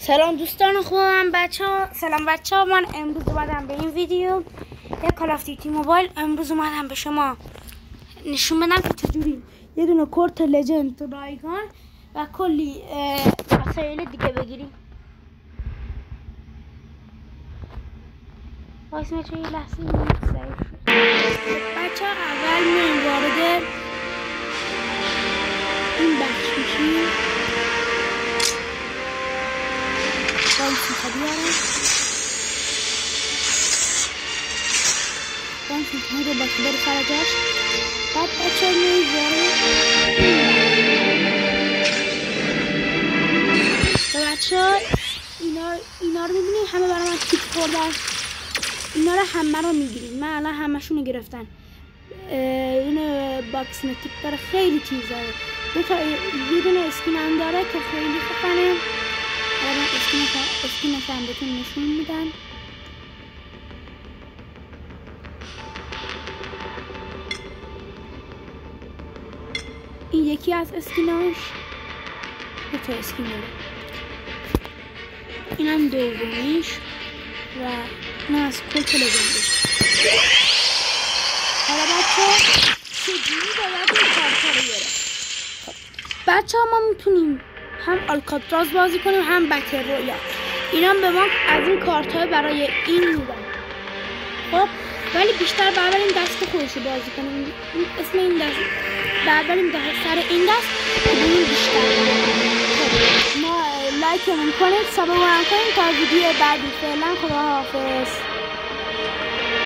سلام دوستان خوبم سلام بچه ها. من امروز اومدم به این ویدیو یک کال آف دیوتی موبایل. امروز اومدم به شما نشون بدم که چجوری یه دونه کورت لجند رایگان و کلی وسایل دیگه بگیریم. واسه بچه یه لحظه بچه ها اول میایم وارد این بخش میشیم. بانسی بیارم بانسی رو باشه بره سر جاش. بعد بچه ها میایم وارد بچه ها اینا رو میبینی همه برای من تیپ خوردن. اینا رو همه رو میگیریم. من الان همه شونو گرفتن. این باکس نتیپ داره، خیلی چیز داره. یه دونه اسکین هم داره که خیلی خوبه. الان اسکینش هم بهتون نشون میدم. این یکی از اسکیناش، دو تا اسکین داره. اینم دومیش و اینم از کلت لجندش. حالا بچه چجوری باید این کارتا رو گرفت؟ بچه ها ما میتونیم هم آلکاتراز بازی کنیم هم بتل رویال. اینا به ما از این کارت های برای این میدن. خب ولی بیشتر بریم دست خودش رو بازی کنیم. اسم این دست بریم سر این دست ببینیم بیشتر. خب ما لایک کنید، سابسکرایب کنید تا ویدیو بعدی. فعلا خداحافظ.